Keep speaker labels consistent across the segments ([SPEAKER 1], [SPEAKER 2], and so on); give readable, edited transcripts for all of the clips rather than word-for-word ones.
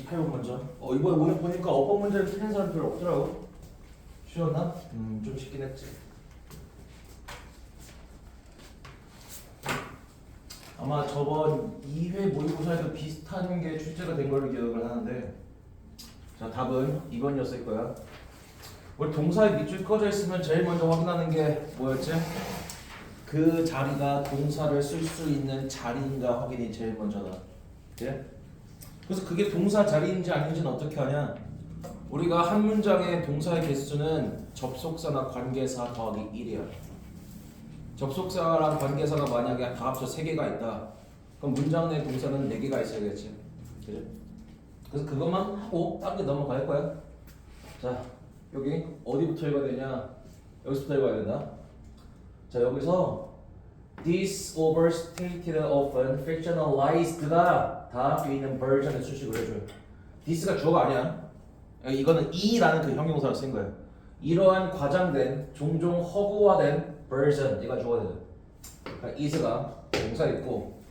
[SPEAKER 1] 28번 먼저. 이번에 오늘 보니까 어법 문제는 틀린 사람 별로 없더라고. 쉬웠나? 좀 쉽긴 했지. 아마 저번 2회 모의고사에도 비슷한 게 출제가 된 걸로 기억을 하는데, 자 답은 2번이었을 거야. 우리 동사에 밑줄 꺼져 있으면 제일 먼저 확인하는 게 뭐였지? 그 자리가 동사를 쓸 수 있는 자리인가 확인이 제일 먼저다. 예? 그래서 그게 동사 자리인지 아닌지는 어떻게 하냐? 우리가 한 문장의 동사의 개수는 접속사나 관계사 더하기 1이야. 접속사랑 관계사가 만약에 다 합쳐 3개가 있다. 그럼 문장 내 동사는 4개가 있어야겠지. 그죠? 그래서 그것만 하고 다른 게 넘어갈 거야. 자, 여기 어디부터 읽어야 되냐? 여기서부터 읽어야 된다. 자, 여기서 this overstated often fictionalized가 다 뒤에 있는 version을 수식을 해줘요. this가 주어가 아니야. 이거는 이라는 그 형용사를 쓴 거예요. 이러한 과장된, 종종 허구화된 version, 얘가 주어야 돼요. 그러니까 is가 동사 있고,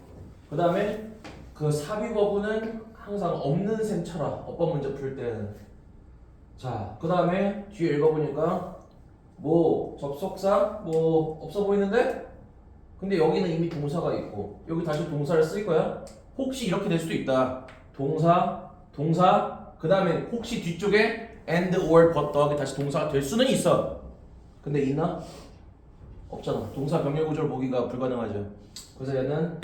[SPEAKER 1] 그 다음에 그 사비버브는 항상 없는 셈 쳐라. 어법 문제 풀 때는. 자, 그 다음에 뒤에 읽어보니까 뭐 접속사 뭐 없어 보이는데? 근데 여기는 이미 동사가 있고 여기 다시 동사를 쓸 거야. 혹시 이렇게 될 수도 있다. 동사 그 다음에 혹시 뒤쪽에 and or but 더하기 다시 동사가 될 수는 있어. 근데 있나? 없잖아. 동사 병렬 구조를 보기가 불가능하죠. 그래서 얘는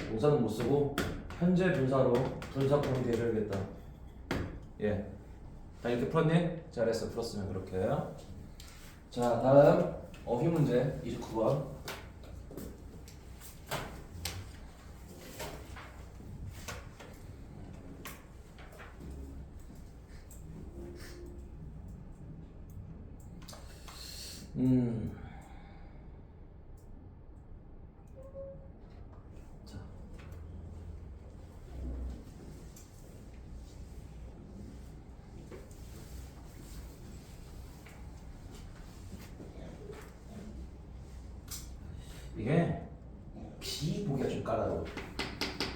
[SPEAKER 1] 동사는 못 쓰고 현재 분사로 분사구문 대줘야겠다. 예. 다 이렇게 풀었니? 잘했어. 풀었으면 그렇게. 자, 다음 어휘 문제 29번. 자. 이게 B 보기가 좀 까다로워.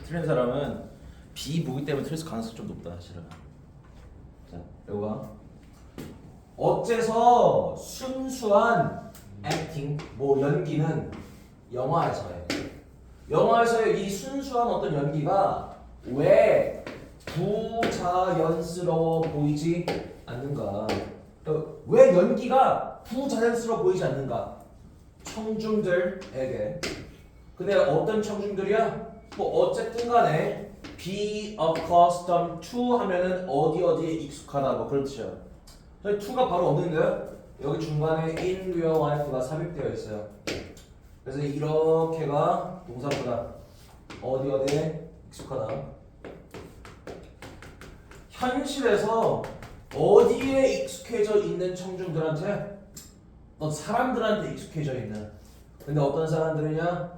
[SPEAKER 1] 틀린 사람은 B 보기 때문에 틀릴 가능성이 좀 높다, 사실은. 자, 요거 어째서 순수한 액팅, 뭐 연기는 영화에서의 이 순수한 어떤 연기가 왜 부자연스러워 보이지 않는가? 왜 연기가 부자연스러워 보이지 않는가? 청중들에게. 근데 어떤 청중들이야? 뭐 어쨌든 간에 be accustomed to 하면은 어디에 익숙하다 뭐 그렇죠. to가 바로 없는데요? 여기 중간에 in real life가 삽입되어 있어요. 그래서 이렇게가 동사보다 어디에 익숙하다. 현실에서 어디에 익숙해져 있는 청중들한테? 어떤 사람들한테 익숙해져 있는. 근데 어떤 사람들이냐?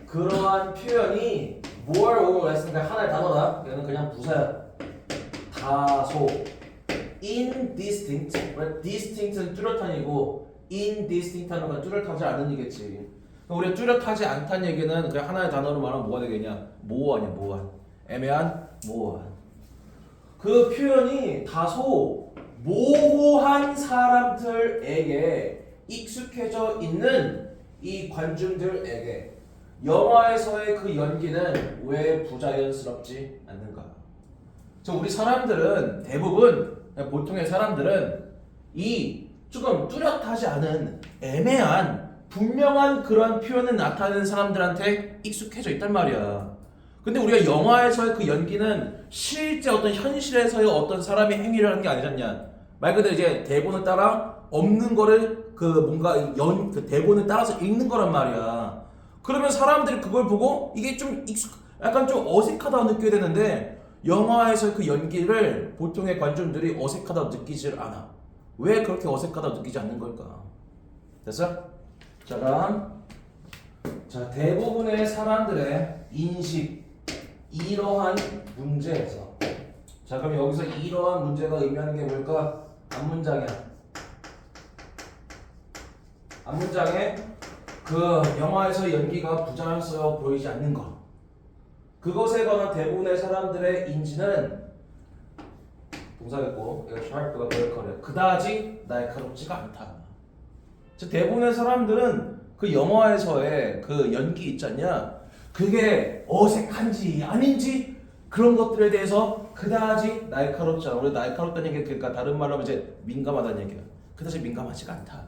[SPEAKER 1] 그러한 표현이 more or less니까 하나의 단어다. 얘는 그냥 부사야. 다소. indistinct. distinct는 뚜렷한이고 indistinct는 그냥 뚜렷하지 않은 이겠지. 우리가 뚜렷하지 않다는 얘기는 그냥 하나의 단어로 말하면 뭐가 되겠냐? 모호하냐, 모호한. 애매한, 모호한. 그 표현이 다소 모호한 사람들에게 익숙해져 있는 이 관중들에게 영화에서의 그 연기는 왜 부자연스럽지 않는가? 우리 사람들은 대부분 보통의 사람들은 이 조금 뚜렷하지 않은 애매한 분명한 그런 표현을 나타내는 사람들한테 익숙해져 있단 말이야. 근데 우리가 영화에서의 그 연기는 실제 어떤 현실에서의 어떤 사람의 행위를 하는 게 아니잖냐. 말 그대로 이제 대본을 따라 없는 거를 그 뭔가 그 대본을 따라서 읽는 거란 말이야. 그러면 사람들이 그걸 보고 이게 좀 약간 좀 어색하다고 느껴야 되는데 영화에서 그 연기를 보통의 관중들이 어색하다고 느끼질 않아. 왜 그렇게 어색하다고 느끼지 않는 걸까? 됐어? 자, 다음. 자, 대부분의 사람들의 인식, 이러한 문제에서. 자, 그럼 여기서 이러한 문제가 의미하는 게 뭘까? 앞문장이야. 앞문장에 그 영화에서 연기가 부자연스러워 보이지 않는 것. 그것에 관한 대부분의 사람들의 인지는 동사겠고 이거 sharp가 vertical이야. 그다지 날카롭지가 않다. 즉 대부분의 사람들은 그 영화에서의 그 연기 있잖냐, 그게 어색한지 아닌지 그런 것들에 대해서 그다지 날카롭지 않아. 우리 날카롭다는 얘기, 그러니까 다른 말로 하면 이제 민감하다는 얘기야. 그다지 민감하지가 않다.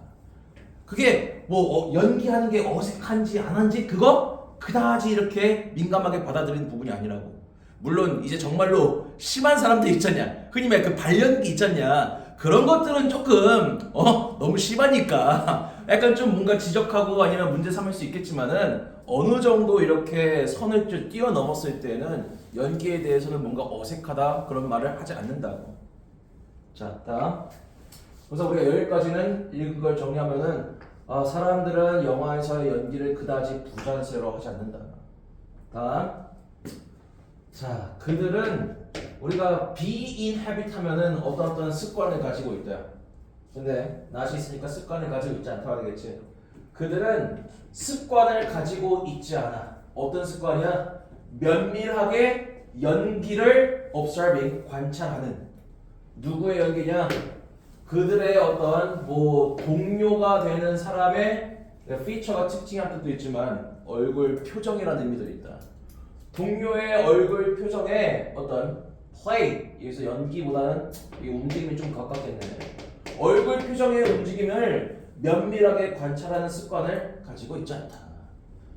[SPEAKER 1] 그게 뭐 연기하는 게 어색한지 안 한지 그거 그다지 이렇게 민감하게 받아들이는 부분이 아니라고. 물론 이제 정말로 심한 사람들 있잖냐, 흔히 말 그 발연기 있잖냐, 그런 것들은 조금 너무 심하니까 약간 좀 뭔가 지적하고 아니면 문제 삼을 수 있겠지만은 어느 정도 이렇게 선을 좀 뛰어넘었을 때는 연기에 대해서는 뭔가 어색하다 그런 말을 하지 않는다고. 자, 다음. 그래서 우리가 여기까지는 읽은 걸 정리하면은 사람들은 영화에서의 연기를 그다지 부자연스러워하지 않는다. 다음. 자, 그들은 우리가 be in habit 하면은 어떤 습관을 가지고 있다. 근데 낫이 있으니까 습관을 가지고 있지 않다가 되겠지. 그들은 습관을 가지고 있지 않아. 어떤 습관이야? 면밀하게 연기를 observing, 관찰하는. 누구의 연기냐? 그들의 어떤 뭐 동료가 되는 사람의 피처가 특징한 뜻도 있지만 얼굴 표정이라는 의미도 있다. 동료의 얼굴 표정에 어떤 play, 여기서 연기보다는 이 움직임이 좀 가깝겠네. 얼굴 표정의 움직임을 면밀하게 관찰하는 습관을 가지고 있지 않다.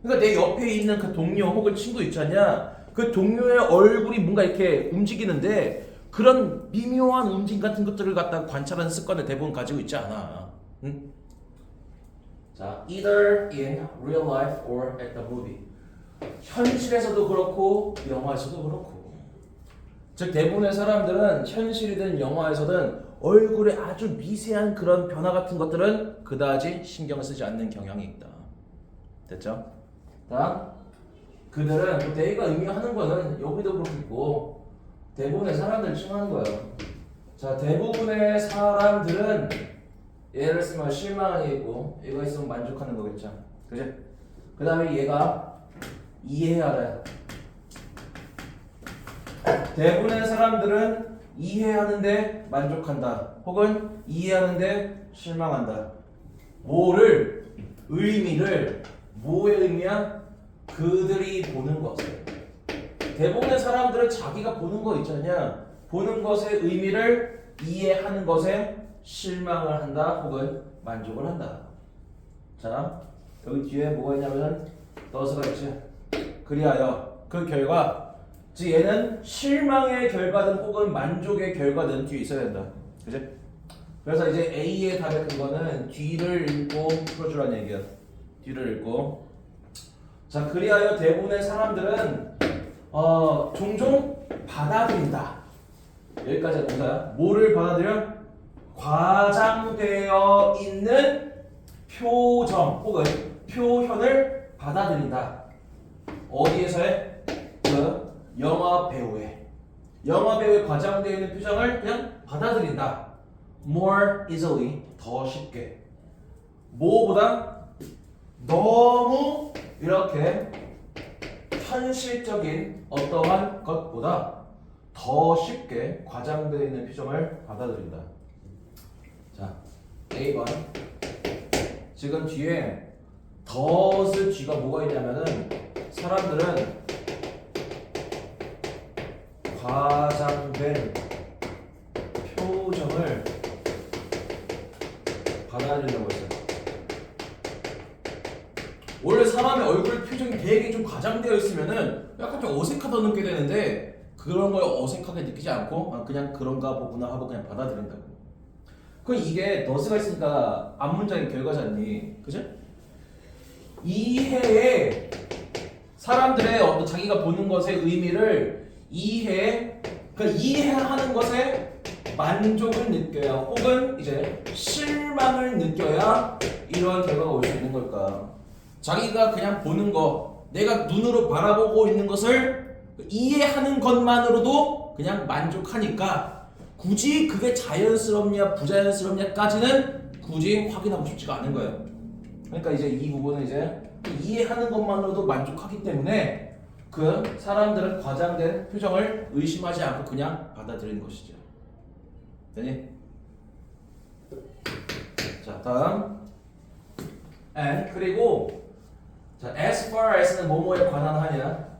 [SPEAKER 1] 그러니까 내 옆에 있는 그 동료 혹은 친구 있지 않냐, 그 동료의 얼굴이 뭔가 이렇게 움직이는데 그런 미묘한 움직임 같은 것들을 갖다가 관찰하는 습관을 대부분 가지고 있지 않아. 응? 자, either in real life or at the movie. 현실에서도 그렇고 영화에서도 그렇고. 즉 대부분의 사람들은 현실이든 영화에서든 얼굴에 아주 미세한 그런 변화 같은 것들은 그다지 신경을 쓰지 않는 경향이 있다. 됐죠? 다음. 그들은 뭐 내가 의미하는 거는 여기도 그렇고 대부분의 사람들을 칭하는 거예요. 자, 대부분의 사람들은 예를 들면 실망이 있고 이거 있으면 만족하는 거겠죠. 그지? 그 다음에 얘가 이해해야 돼. 대부분의 사람들은 이해하는데 만족한다. 혹은 이해하는데 실망한다. 뭐를? 의미를. 뭐의 의미야? 그들이 보는 것을. 대부분의 사람들은 자기가 보는 거 있잖냐, 보는 것의 의미를 이해하는 것에 실망을 한다 혹은 만족을 한다. 자, 여기 뒤에 뭐가 있냐면 does가 있지. 그리하여 그 결과, 즉 얘는 실망의 결과든 혹은 만족의 결과든 뒤에 있어야 된다. 그치? 그래서 이제 A의 답의 근거는 뒤를 읽고 풀어주라는 얘기야. 뒤를 읽고. 자, 그리하여 대부분의 사람들은 종종 받아들인다. 여기까지가 동사야. 뭐를 받아들여? 과장되어 있는 표정 혹은 표현을 받아들인다. 어디에서의? 그 영화 배우의 과장되어 있는 표정을 그냥 받아들인다. More easily, 더 쉽게. 뭐보다? 너무 이렇게 현실적인 어떠한 것보다 더 쉽게 과장되어 있는 표정을 받아들인다. 자, A번. 지금 뒤에 does 뒤가 뭐가 있냐면은 사람들은 과장된 표정을 받아들인다고 했어요. 원래 사람의 얼굴 표정이 되게 좀 과장되어 있으면은 약간 좀 어색하다 느끼게 되는데 그런 걸 어색하게 느끼지 않고 그냥 그런가 보구나 하고 그냥 받아들인다고. 그럼 이게 does가 있으니까 앞문장의 결과잖니, 그죠? 이해에 사람들의 어떤 자기가 보는 것의 의미를 이해하는 것에 만족을 느껴야 혹은 이제 실망을 느껴야 이러한 결과가 올 수 있는 걸까? 자기가 그냥 보는 거, 내가 눈으로 바라보고 있는 것을 이해하는 것만으로도 그냥 만족하니까 굳이 그게 자연스럽냐 부자연스럽냐까지는 굳이 확인하고 싶지가 않은 거예요. 그러니까 이제 이 부분은 이제 이해하는 것만으로도 만족하기 때문에 그 사람들은 과장된 표정을 의심하지 않고 그냥 받아들이는 것이죠. 되니? 자, 다음. And 그리고 자, as far as는 뭐뭐에 관한 하냐?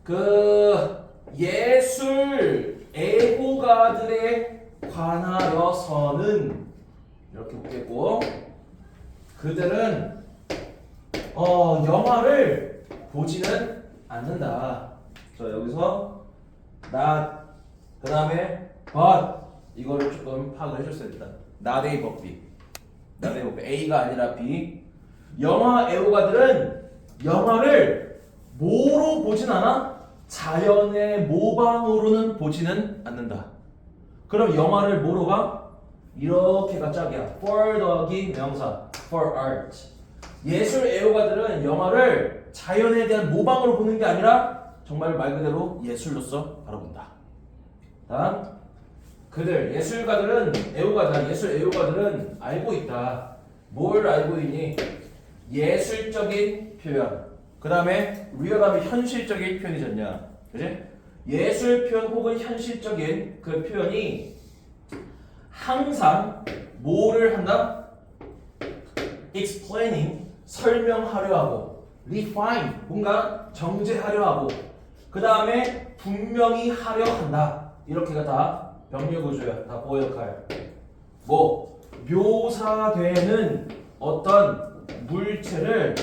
[SPEAKER 1] 그 예술 애호가들에 관하여서는 이렇게 보겠고 그들은 영화를 보지는 않는다. 자, 여기서 not 그 다음에 but 이거를 조금 파악을 해줬어야 된다. not A but B. not A but B. A가 아니라 B. 영화 애호가들은 영화를 뭐로 보진 않아? 자연의 모방으로는 보지는 않는다. 그럼 영화를 뭐로 봐? 이렇게가 짝이야. for 더하기 명사 for art. 예술 애호가들은 영화를 자연에 대한 모방으로 보는 게 아니라 정말 말 그대로 예술로서 바라본다. 다음 그들 예술가들은 애호가들 예술 애호가들은 알고 있다. 뭘 알고 있니? 예술적인 표현. 그 다음에 리얼하면 현실적인 표현이잖냐, 그지? 예술 표현 혹은 현실적인 그 표현이 항상 뭐를 한다? explaining 설명하려 하고, refine 뭔가 정제하려 하고, 그 다음에 분명히 하려 한다. 이렇게가 다 병렬 구조야. 다 보호 역할. 뭐 묘사되는 어떤 물체를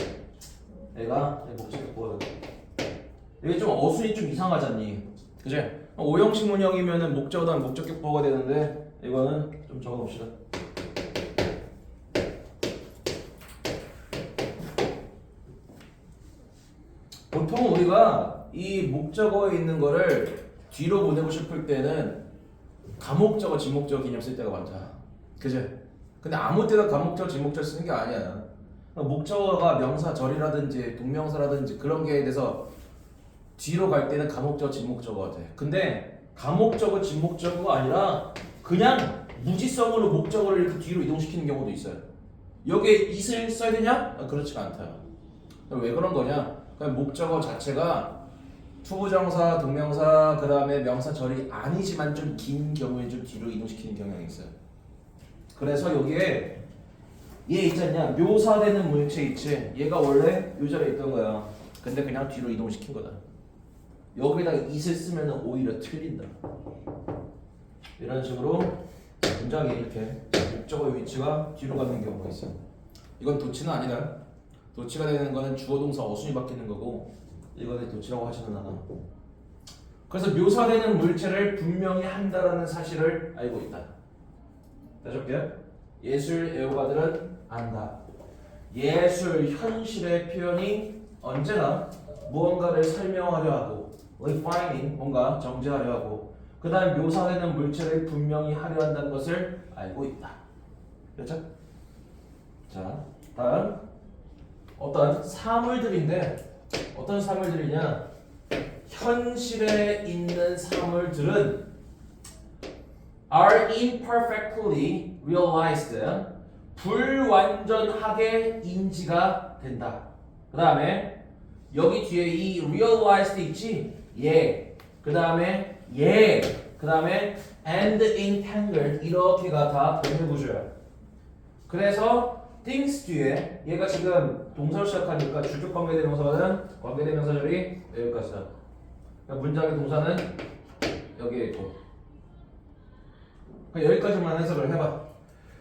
[SPEAKER 1] 내가 목적격 보호. 이게 좀 어순이 좀 이상하잖니, 그지? 오형식 문형이면은 목적어다 목적격 보호가 되는데 이거는 좀 적어봅시다. 보통 우리가 이 목적어에 있는 거를 뒤로 보내고 싶을 때는 가목적어, 지목적어 개념 쓸 때가 많다. 그지? 근데 아무 때나 가목적, 지목적 쓰는 게 아니야. 목적어가 명사, 절이라든지 동명사라든지 그런 게 대해서 뒤로 갈 때는 가목적, 지목적어가 돼. 근데 가목적어, 지목적어가 아니라 그냥 무지성으로 목적어를 이렇게 뒤로 이동시키는 경우도 있어요. 여기에 it을 써야 되냐? 그렇지가 않다. 왜 그런 거냐? 그냥 목적어 자체가 투부정사, 동명사, 그 다음에 명사, 절이 아니지만 좀 긴 경우에 좀 뒤로 이동시키는 경향이 있어요. 그래서 여기에 얘 있잖냐, 묘사되는 물체 있지. 얘가 원래 요 자리에 있던 거야. 근데 그냥 뒤로 이동시킨 거다. 여기다가 it을 쓰면 오히려 틀린다. 이런 식으로 문장이 이렇게 목적어의 위치가 뒤로 가는 경우가 있어. 이건 도치는 아니다. 도치가 되는 거는 주어 동사 어순이 바뀌는 거고, 이거는 도치라고 하지는 않아. 그래서 묘사되는 물체를 분명히 한다라는 사실을 알고 있다. 다시 볼게요. 예술 애호가들은 안다. 예술 현실의 표현이 언제나 무언가를 설명하려 하고, refining 뭔가 정제하려 하고, 그 다음 묘사되는 물체를 분명히 하려 한다는 것을 알고 있다. 그렇죠? 자, 다음 어떤 사물들인데, 어떤 사물들이냐? 현실에 있는 사물들은 are imperfectly realized, 불완전하게 인지가 된다. 그 다음에 여기 뒤에 이 realized 있지? 예. 그 다음에 예. 그 다음에 and entangled 이렇게가 다 병렬 구조야. 그래서 things 뒤에 얘가 지금 동사로 시작하니까 주격 관계대명사는 관계대명사절이 여기까지다. 그러니까 문장의 동사는 여기에 있고. 그러니까 여기까지만 해석을 해봐.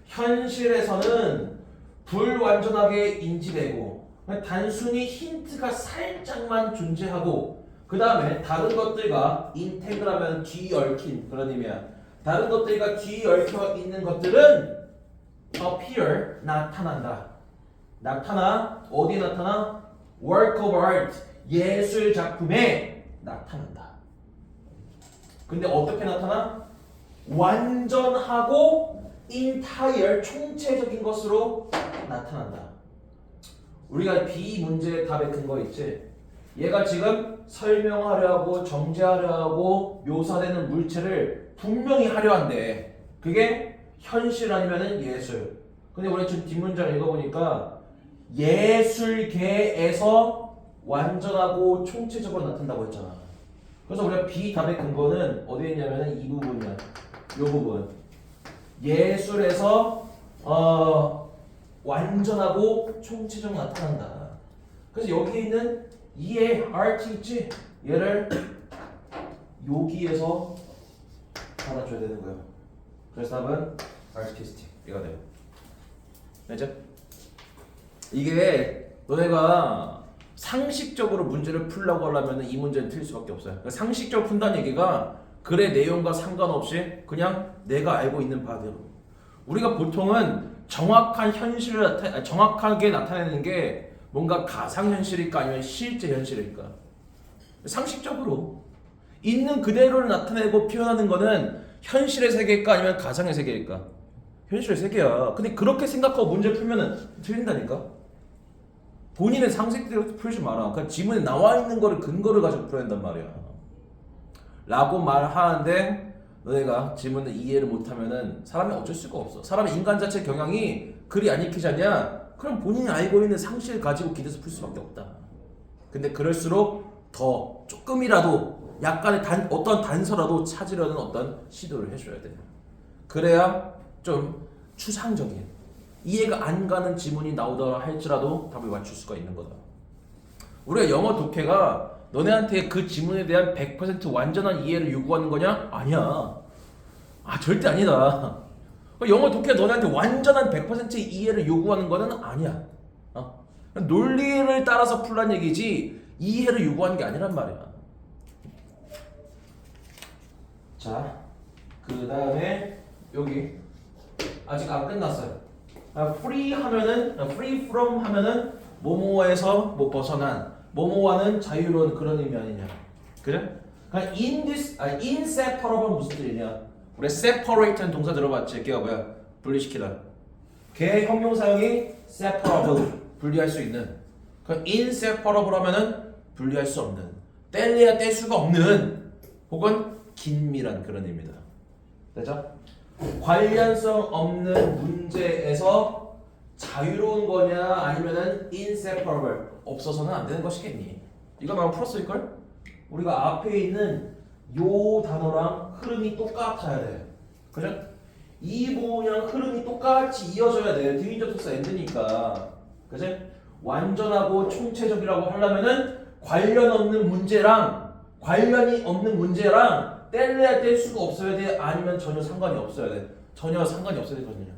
[SPEAKER 1] 현실에서는 불완전하게 인지되고 단순히 힌트가 살짝만 존재하고, 그 다음에 다른 것들과 인테그라면 뒤얽힌 그런 의미야. 다른 것들과 뒤얽혀 있는 것들은 appear 나타난다. 나타나 어디에 나타나? work of art 예술 작품에 나타난다. 근데 어떻게 나타나? 완전하고 entire 총체적인 것으로 나타난다. 우리가 B 문제의 답의 근거 있지? 얘가 지금 설명하려 하고 정제하려 하고 묘사되는 물체를 분명히 하려 한대. 그게 현실 아니면은 예술. 근데 우리 지금 뒷문장 읽어보니까 예술계에서 완전하고 총체적으로 나타난다고 했잖아. 그래서 우리가 B 답의 근거는 어디에 있냐면은 이 부분이야. 요 부분. 예술에서 완전하고 총체적 나타난다. 그래서 여기 있는 이의 art 있지? 얘를 여기에서 받아줘야 되는 거예요. 그래서 답은 artistic 이가 돼요. 알죠? 이게 너네가 상식적으로 문제를 풀려고 하려면 이 문제는 틀릴 수밖에 없어요. 그러니까 상식적으로 푼다는 얘기가 글의 내용과 상관없이 그냥 내가 알고 있는 바대로. 우리가 보통은 정확한 현실을 정확하게 나타내는 게 뭔가 가상현실일까 아니면 실제 현실일까? 상식적으로 있는 그대로를 나타내고 표현하는 거는 현실의 세계일까 아니면 가상의 세계일까? 현실의 세계야. 근데 그렇게 생각하고 문제 풀면은 틀린다니까? 본인의 상식대로 풀지 마라. 그러니까 지문에 나와 있는 거를 근거를 가지고 풀어야 한단 말이야. 라고 말하는데 너네가 지문을 이해를 못하면은 사람이 어쩔 수가 없어. 사람의 인간 자체 경향이 글이 안 읽히지 않냐? 그럼 본인이 알고 있는 상식을 가지고 기대서 풀 수밖에 없다. 근데 그럴수록 더 조금이라도 약간의 어떤 단서라도 찾으려는 어떤 시도를 해줘야 돼. 그래야 좀 추상적인 이해가 안 가는 지문이 나오더라 할지라도 답을 맞출 수가 있는 거다. 우리가 영어 독해가 너네한테 그 지문에 대한 100% 완전한 이해를 요구하는 거냐? 아니야. 절대 아니다. 영어 독해 너네한테 완전한 100% 이해를 요구하는 거는 아니야. 논리를 따라서 풀란 얘기지 이해를 요구하는 게 아니란 말이야. 자, 그 다음에 여기 아직 안 끝났어요. free 하면은 free from 하면은 뭐뭐에서 뭐 벗어난 뭐뭐와는 자유로운 그런 의미 아니냐. 그래? 그러니까 inseparable 무슨 뜻이냐? 우리 separate는 동사 들어봤지? 걔가 뭐야? 분리시키다. 걔 형용사형이 separable 분리할 수 있는. 그러니까 inseparable 하면은 분리할 수 없는. 뗄래야 뗄 수가 없는 혹은 긴밀한 그런 의미다. 됐죠? 관련성 없는 문제에서 자유로운 거냐 아니면은 inseparable 없어서는 안 되는 것이겠니? 이거 나 풀었을걸? 우리가 앞에 있는 요 단어랑 흐름이 똑같아야 돼. 그죠? 이 부분이랑 흐름이 똑같이 이어져야 돼. 뒤인접속사 엔드니까. 그죠? 완전하고 총체적이라고 하려면은 관련이 없는 문제랑 뗄래야 뗄 수가 없어야 돼. 아니면 전혀 상관이 없어야 돼. 전혀 상관이 없어야 되거든요.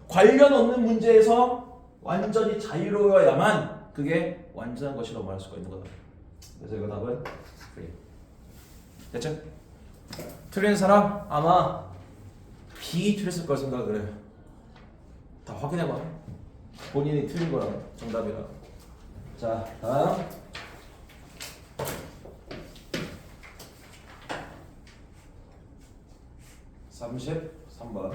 [SPEAKER 1] 관련 없는 문제에서 완전히 자유로워야만 그게 완전한 것이라고 말할 수가 있는 거다. 그래서 이거 답은 free. 됐죠? 틀린 사람 아마 B 틀렸을 걸 생각을 해요. 다 확인해봐. 본인이 틀린 거랑 정답이랑. 자, 다음 33번.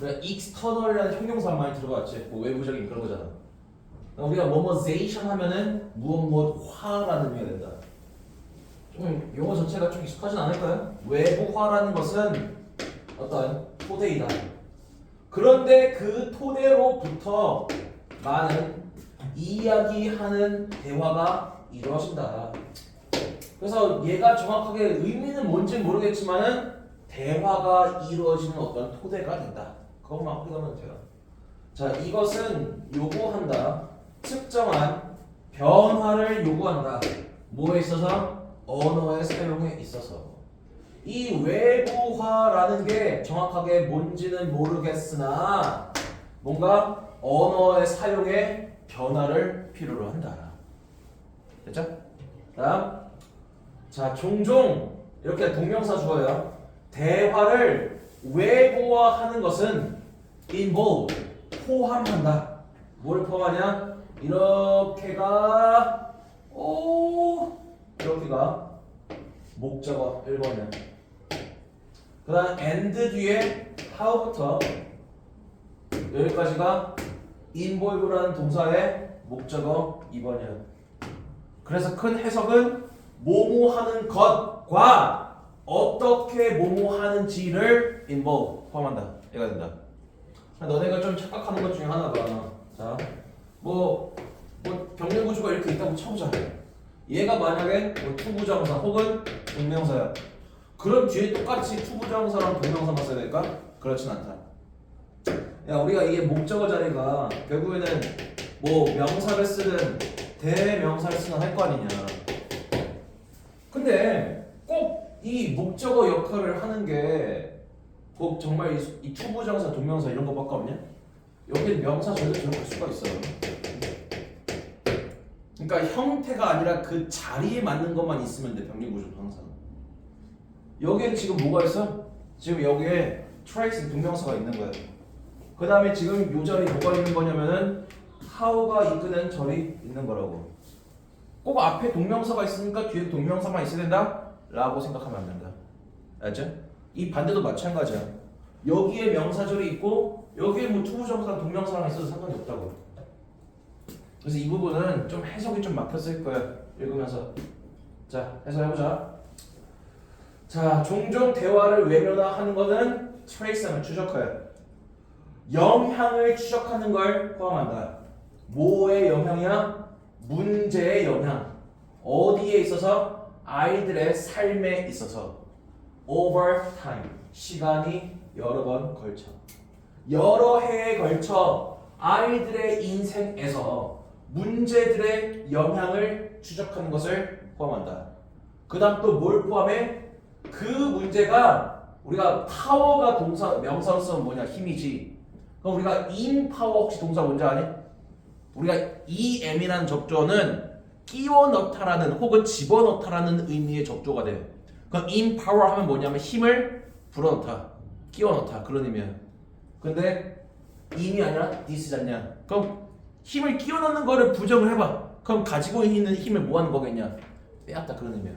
[SPEAKER 1] 우리가 external이라는 형용사 많이 들어봤지? 뭐 외부적인 그런 거잖아. 우리가 뭐뭐zation 하면은 무엇무엇화라는 의미가 된다. 좀 용어 자체가 좀 익숙하진 않을까요? 외부화라는 것은 어떤 토대이다. 그런데 그 토대로부터 많은 이야기하는 대화가 이루어진다. 그래서 얘가 정확하게 의미는 뭔지 모르겠지만은 대화가 이루어지는 어떤 토대가 된다. 그것만 확인하면 돼요. 자, 이것은 요구한다. 특정한 변화를 요구한다. 뭐에 있어서? 언어의 사용에 있어서. 이 외부화라는 게 정확하게 뭔지는 모르겠으나 뭔가 언어의 사용에 변화를 필요로 한다. 됐죠? 다음. 자, 종종 이렇게 동명사 주어요. 대화를 외부화하는 것은 involve, 포함한다. 뭘 포함하냐? 이렇게가 이렇게가 목적어 1번이야. 그 다음 and 뒤에 how부터 여기까지가 involve라는 동사의 목적어 2번이야. 그래서 큰 해석은 뭐뭐하는 것과 어떻게 뭐뭐하는지를 involve 포함한다. 얘가 된다. 너네가 좀 착각하는 것 중에 하나가 뭐 병렬 구조가 이렇게 있다고 쳐보자. 얘가 만약에 뭐 투부정사 혹은 동명사야. 그럼 뒤에 똑같이 투부정사랑 동명사만 써야 될까? 그렇진 않다. 야, 우리가 이게 목적어 자리가 결국에는 뭐 명사를 쓰든 대명사를 쓰든 할 거 아니냐. 근데 꼭 이 목적어 역할을 하는 게 꼭 정말 이 투부정사, 동명사 이런 거밖에 없냐? 여기는 명사 절대 들어갈 수가 있어요. 그러니까 형태가 아니라 그 자리에 맞는 것만 있으면 돼. 병렬 구조 항상. 여기에 지금 뭐가 있어? 지금 여기에 trace 동명사가 있는 거야. 그 다음에 지금 요 자리 뭐가 있는 거냐면은 how가 이끄는 절이 있는 거라고. 꼭 앞에 동명사가 있으니까 뒤에 동명사만 있어야 된다? 라고 생각하면 안 된다. 알죠? 이 반대도 마찬가지야. 여기에 명사절이 있고 여기에 뭐 투부정사랑 동명사랑 있어도 상관이 없다고. 그래서 이 부분은 좀 해석이 좀 막혔을 거야. 읽으면서. 자, 해석해보자. 자, 종종 대화를 외면화하는 거는 trace하면 추적해요. 영향을 추적하는 걸 포함한다. 뭐의 영향이야? 문제의 영향. 어디에 있어서? 아이들의 삶에 있어서. over time. 시간이 여러 번 걸쳐. 여러 해에 걸쳐 아이들의 인생에서 문제들의 영향을 추적하는 것을 포함한다. 그 다음 또 뭘 포함해? 그 문제가 우리가 파워가 동사 명사로 쓰면 뭐냐? 힘이지. 그럼 우리가 in 파워 혹시 동사 뭔지 아니? 우리가 이 M이라는 접조는 끼워 넣다라는 혹은 집어넣다라는 의미의 접조가 돼. 그럼 in power 하면 뭐냐면 힘을 불어넣다, 끼워 넣다 그런 의미야. 근데 in이 아니라 this잖냐? 그럼 힘을 끼워 넣는 거를 부정을 해봐. 그럼 가지고 있는 힘을 뭐 하는 거겠냐? 빼앗다 그런 의미야.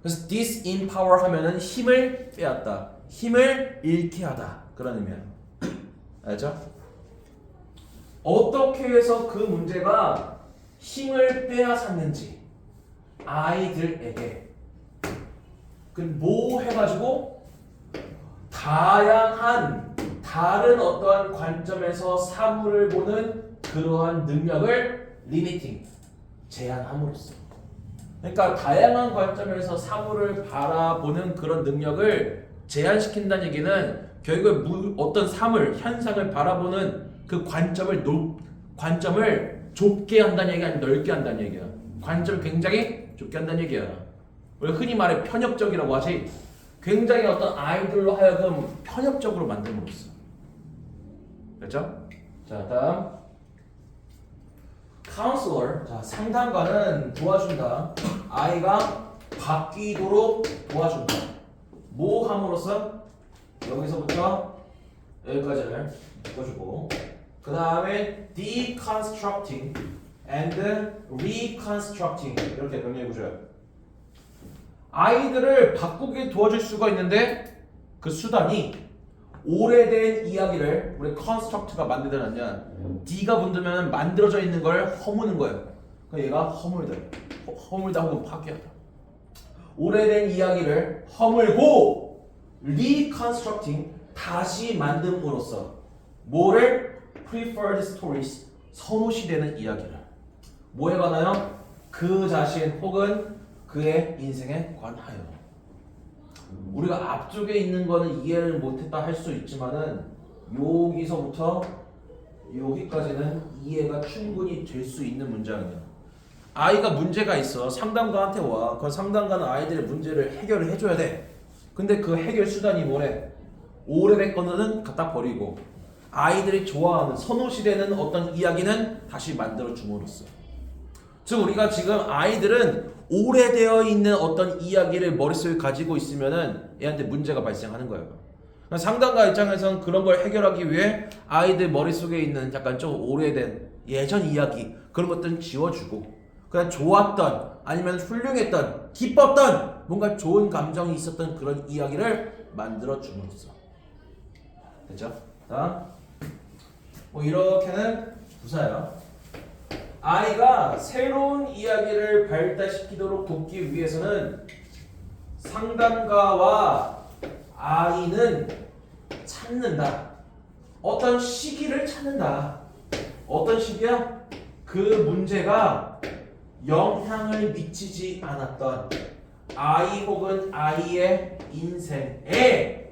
[SPEAKER 1] 그래서 this in power 하면은 힘을 빼앗다, 힘을 잃게 하다 그런 의미야. 알죠? 어떻게 해서 그 문제가 힘을 빼앗았는지 아이들에게 그 뭐 해가지고 다양한 다른 어떠한 관점에서 사물을 보는 그러한 능력을 limiting 제한함으로써. 그러니까 다양한 관점에서 사물을 바라보는 그런 능력을 제한시킨다는 얘기는 결국에 어떤 사물, 현상을 바라보는 그 관점을 좁게 한다는 얘기가 아니라 넓게 한다는 얘기야. 관점을 굉장히 좁게 한다는 얘기야. 우리가 흔히 말해 편협적이라고 하지. 굉장히 어떤 아이들로 하여금 편협적으로 만듦으로써. 그렇죠? 자, 다음 counselor. 자, 상담가는 도와준다. 아이가 바뀌도록 도와준다. 뭐 함으로써? 여기서부터 여기까지를 읽어주고 그 다음에 deconstructing and reconstructing 이렇게 병렬 구조야. 아이들을 바꾸게 도와줄 수가 있는데 그 수단이 오래된 이야기를 우리 construct가 만들어놨냐? D가 붙으면 만들어져 있는 걸 허무는 거예요. 그러니까 얘가 허물다 혹은 파괴하다. 오래된 이야기를 허물고 reconstructing 다시 만듦으로써 뭐를? preferred stories 선호시되는 이야기를 뭐에 관하여? 그 자신 혹은 그의 인생에 관하여. 우리가 앞쪽에 있는 거는 이해를 못했다 할 수 있지만은 여기서부터 여기까지는 이해가 충분히 될 수 있는 문장이야. 아이가 문제가 있어. 상담가한테 와. 그 상담가는 아이들의 문제를 해결을 해줘야 돼. 근데 그 해결 수단이 뭐래? 오래된 거는 갖다 버리고 아이들이 좋아하는 선호시되는 어떤 이야기는 다시 만들어 줌으로써. 즉 우리가 지금 아이들은 오래되어 있는 어떤 이야기를 머릿속에 가지고 있으면은 얘한테 문제가 발생하는 거예요. 그러니까 상담가 입장에서는 그런 걸 해결하기 위해 아이들 머릿속에 있는 약간 좀 오래된 예전 이야기 그런 것들은 지워주고 그냥 좋았던 아니면 훌륭했던 기뻤던 뭔가 좋은 감정이 있었던 그런 이야기를 만들어 줌으로써. 됐죠? 다음 뭐 이렇게는 부사예요. 아이가 새로운 이야기를 발달시키도록 돕기 위해서는 상담가와 아이는 찾는다. 어떤 시기를 찾는다. 어떤 시기야? 그 문제가 영향을 미치지 않았던 아이 혹은 아이의 인생에,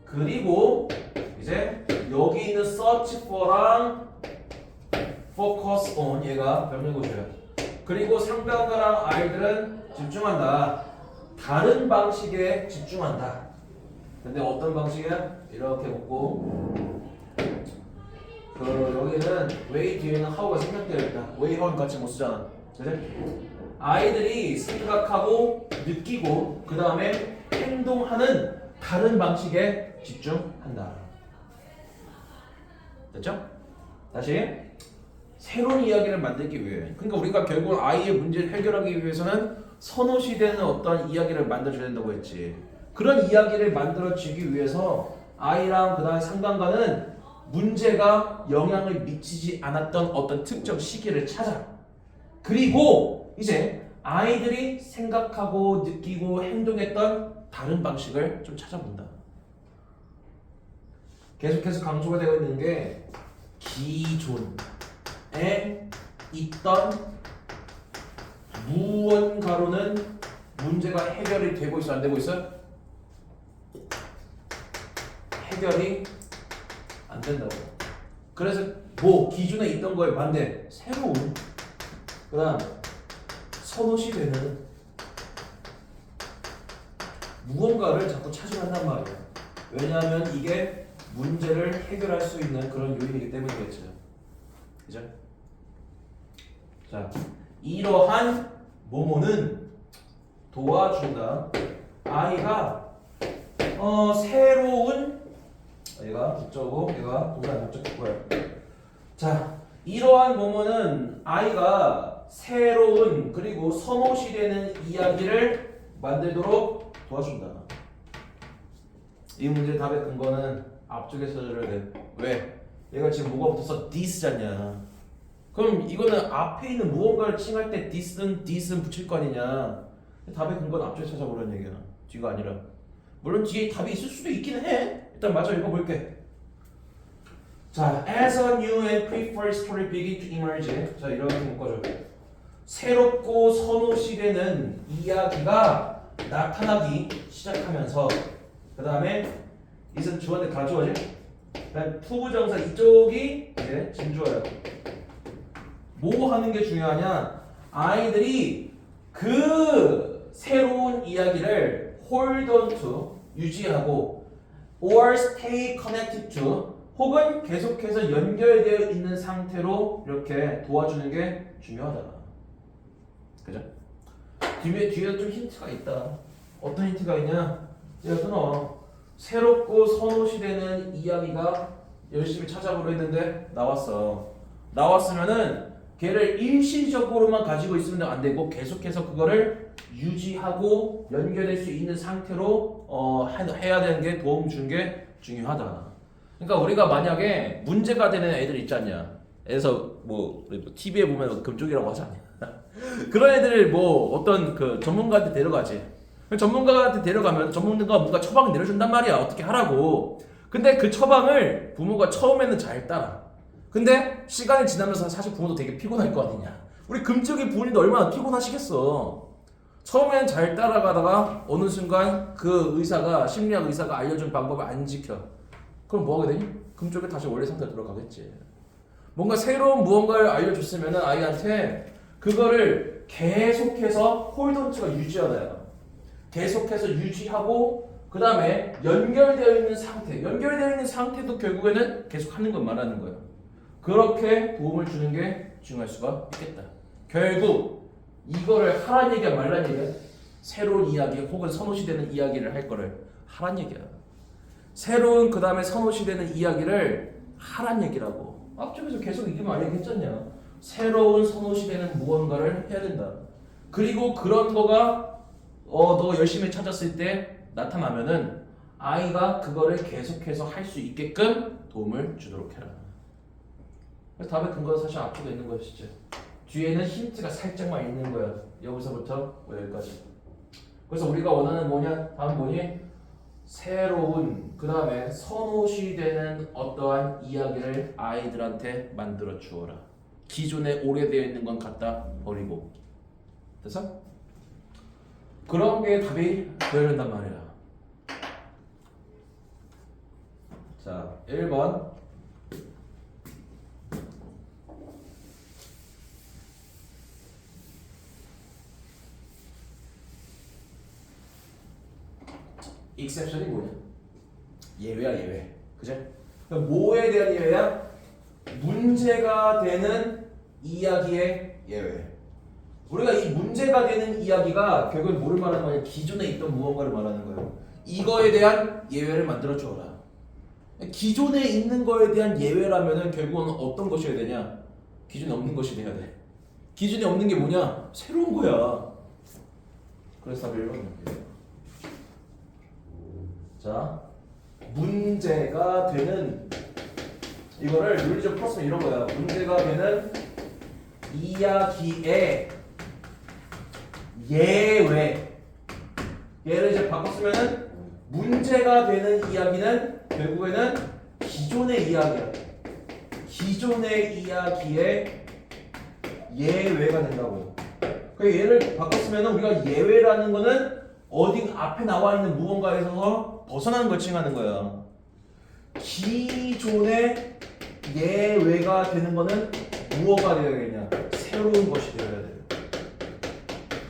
[SPEAKER 1] 그리고 이제 여기 있는 search for랑 focus on, 얘가 병렬고셔요. 그리고 상담가랑 아이들은 집중한다. 다른 방식에 집중한다. 근데 어떤 방식이야? 이렇게 먹고, 여기는 way 뒤에는 how가 생략되어 있다. way, how는 같이 못 쓰잖아. 그치? 아이들이 생각하고 느끼고 그 다음에 행동하는 다른 방식에 집중한다. 됐죠? 다시 새로운 이야기를 만들기 위해, 그러니까 우리가 결국 아이의 문제를 해결하기 위해서는 선호시되는 어떤 이야기를 만들어줘야 된다고 했지. 그런 이야기를 만들어주기 위해서 아이랑 그 다음에 상담가는 문제가 영향을 미치지 않았던 어떤 특정 시기를 찾아. 그리고 이제 아이들이 생각하고 느끼고 행동했던 다른 방식을 좀 찾아본다. 계속해서 강조가 되고 있는 게 기존에 있던 무언가로는 문제가 해결이 되고 있어, 안 되고 있어? 해결이 안 된다고. 그래서 뭐 기존에 있던 거에 반대 새로운, 그다음 선호시되는 무언가를 자꾸 찾아간단 말이야. 왜냐하면 이게 문제를 해결할 수 있는 그런 요인이기 때문이겠죠. 그죠? 자, 이러한 모모는 도와준다. 아이가 새로운, 얘가 목적어고 얘가 동사 목적어고요. 자, 이러한 모모는 아이가 새로운 그리고 선호시되는 이야기를 만들도록 도와준다. 이 문제 답의 근거는 앞쪽에서 들어야 돼. 왜? 얘가 지금 뭐가 붙어서 this잖냐. 그럼 이거는 앞에 있는 무언가를 칭할 때 this는 붙일 거 아니냐. 답의 근거는 앞쪽에 찾아보라는 얘기야. 뒤가 아니라. 물론 뒤에 답이 있을 수도 있긴 해. 일단 마저 읽어볼게. 자, as a new and preferred story begin to emerge. 자, 이렇게 묶어줘. 새롭고 선호시되는 이야기가 나타나기 시작하면서, 그 다음에 이것은 주어인데 가주어지. 그다음 투부정사 이쪽이 이제 진주어예요. 뭐 하는 게 중요하냐? 아이들이 그 새로운 이야기를 hold on to, 유지하고, or stay connected to, 혹은 계속해서 연결되어 있는 상태로 이렇게 도와주는 게 중요하다. 그죠? 뒤에 좀 힌트가 있다. 어떤 힌트가 있냐? 얘가 끊어. 새롭고 선호시되는 이야기가 열심히 찾아보려 했는데 나왔으면은 걔를 일시적으로만 가지고 있으면 안 되고 계속해서 그거를 유지하고 연결될 수 있는 상태로 해야 되는 게 도움 준 게 중요하다. 그러니까 우리가 만약에 문제가 되는 애들 있지 않냐? 그래서 뭐 TV에 보면 금쪽이라고 하지 않냐? 그런 애들 뭐 어떤 그 전문가한테 데려가지. 전문가한테 데려가면 전문가가 뭔가 처방을 내려준단 말이야. 어떻게 하라고. 근데 그 처방을 부모가 처음에는 잘 따라. 근데 시간이 지나면서 사실 부모도 되게 피곤할 거 아니냐. 우리 금쪽이 부모님도 얼마나 피곤하시겠어. 처음에는 잘 따라가다가 어느 순간 그 의사가, 심리학 의사가 알려준 방법을 안 지켜. 그럼 뭐 하게 되니? 금쪽이 다시 원래 상태로 돌아가겠지. 뭔가 새로운 무언가를 알려줬으면 아이한테 그거를 계속해서 홀던트가 유지하다야. 계속해서 유지하고 그 다음에 연결되어 있는 상태도 결국에는 계속 하는 것 말하는 거예요. 그렇게 도움을 주는 게 중요할 수가 있겠다. 결국 이거를 하란 얘기야 말란 얘기야? 새로운 이야기 혹은 선호시되는 이야기를 할 거를 하란 얘기야. 새로운 그 다음에 선호시되는 이야기를 하란 얘기라고. 앞쪽에서 계속 이게 말 얘기했잖냐. 새로운 선호시되는 무언가를 해야 된다. 그리고 그런 거가 너 열심히 찾았을 때 나타나면은 아이가 그거를 계속해서 할 수 있게끔 도움을 주도록 해라. 그래서 답의 근거는 사실 앞쪽에 있는 것이지. 뒤에는 힌트가 살짝만 있는 거야. 여기서부터 여기까지. 그래서 우리가 원하는 뭐냐? 다음 뭐니? 새로운 그 다음에 선호시 되는 어떠한 이야기를 아이들한테 만들어 주어라. 기존에 오래되어 있는 건 갖다 버리고. 됐어? 그런 게 답이 되어야 된단 말이야. 자, 1번. exception이 뭐냐? 예외야, 예외. 그죠? 그럼 뭐에 대한 예외야? 문제가 되는 이야기의 예외. 우리가 이 문제가 되는 이야기가 결국은 뭐를 말하는 거냐? 기존에 있던 무언가를 말하는 거예요. 이거에 대한 예외를 만들어 주어라. 기존에 있는 거에 대한 예외라면은 결국은 어떤 것이어야 되냐? 기존에 없는 것이 돼야 돼. 기존에 없는 게 뭐냐? 새로운 거야. 그래서 답이 1번입니다. 자, 문제가 되는 이거를 논리적 풀었으면 이런 거야. 문제가 되는 이야기의 예외. 얘를 이제 바꿨으면은 문제가 되는 이야기는 결국에는 기존의 이야기야. 기존의 이야기의 예외가 된다고. 그 얘를 바꿨으면은 우리가 예외라는 거는 어디 앞에 나와 있는 무언가에서 벗어나는 걸 칭하는 거야. 기존의 예외가 되는 거는 무엇가 되어야겠냐? 새로운 것이 되어야 돼.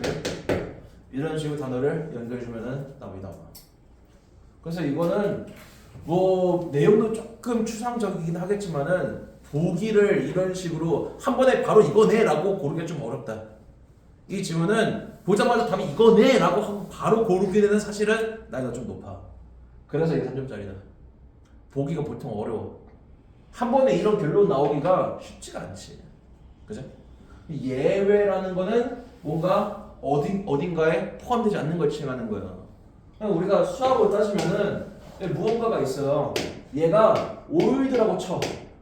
[SPEAKER 1] 그래? 이런 식으로 단어를 연결해주면은 답이 나와. 그래서 이거는 뭐 내용도 조금 추상적이긴 하겠지만은 보기를 이런 식으로 한 번에 바로 이거네라고 고르기가 좀 어렵다. 이 질문은 보자마자 답이 이거네라고 하고 바로 고르기에는 사실은 난이도가 좀 높아. 그래서 이게 3점짜리다. 보기가 보통 어려워. 한 번에 이런 결론 나오기가 쉽지가 않지. 그죠? 예외라는 거는 뭔가 어딘가에 포함되지 않는 걸 칭하는 거야. 우리가 수학으로 따지면은 무언가가 있어요. 얘가 올드라고 쳐.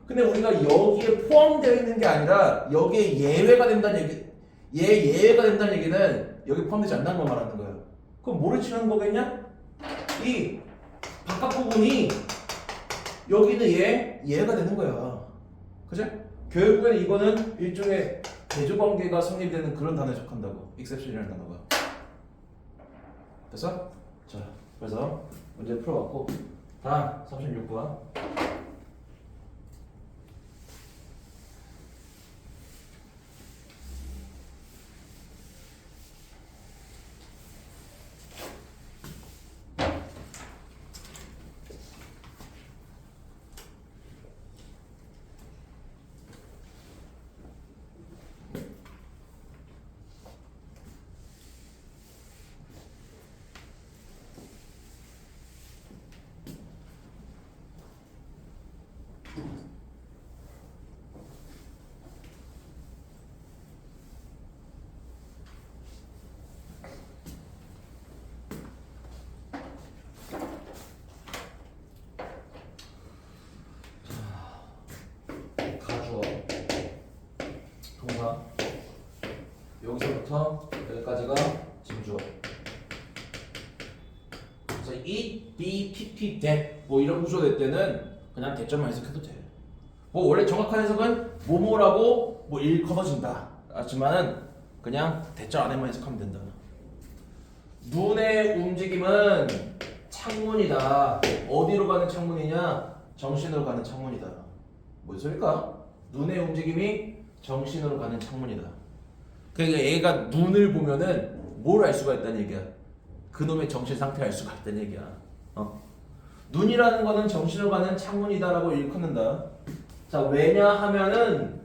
[SPEAKER 1] 근데 우리가 여기에 포함되어 있는 게 아니라 여기에 예외가 된다는 얘기, 예외가 된다는 얘기는 여기 포함되지 않는 걸 말하는 거야. 그럼 뭐를 칭하는 거겠냐? 이 바깥 부분이 여기는 얘가 되는 거야. 그죠? 결국에는 이거는 일종의 대조관계가 성립되는 그런 단어에 속한다고. exception이라는 단어가. 됐어? 자, 그래서 문제 풀어봤고 다음 36번. 동사 여기서부터 여기까지가 진주어. 그래서 eat, be, pp, that 뭐 이런 구조 될 때는 그냥 대점만 해석해도 돼. 뭐 원래 정확한 해석은 뭐뭐라고 뭐 일컬어진다. 하지만은 그냥 대점 안에만 해석하면 된다. 눈의 움직임은 창문이다. 어디로 가는 창문이냐? 정신으로 가는 창문이다. 무슨 소릴까? 눈의 움직임이 정신으로 가는 창문이다. 그러니까 얘가 눈을 보면은 뭘 알 수가 있다는 얘기야. 그놈의 정신 상태를 알 수가 있다는 얘기야. 눈이라는 거는 정신으로 가는 창문이다라고 일컫는다. 자, 왜냐하면은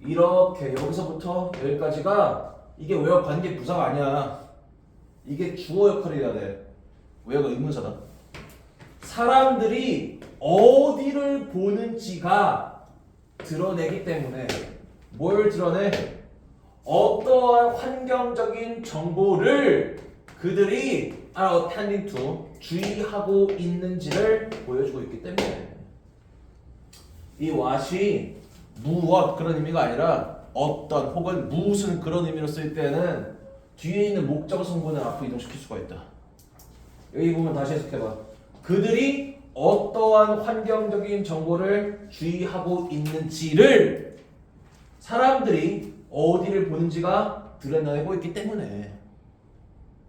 [SPEAKER 1] 이렇게 여기서부터 여기까지가 이게 왜요? 관계 부사가 아니야. 이게 주어 역할을 해야 돼. 왜요가 의문사다. 사람들이 어디를 보는지가 드러내기 때문에 뭘 드러내? 어떠한 환경적인 정보를 그들이 attending to 주의하고 있는지를 보여주고 있기 때문에 이 what이 무엇 그런 의미가 아니라 어떤 혹은 무슨 그런 의미로 쓸 때는 뒤에 있는 목적 성분을 앞으로 이동시킬 수가 있다. 여기 보면 다시 해석해봐. 그들이 어떠한 환경적인 정보를 주의하고 있는지를 사람들이 어디를 보는지가 드러나고 있기 때문에,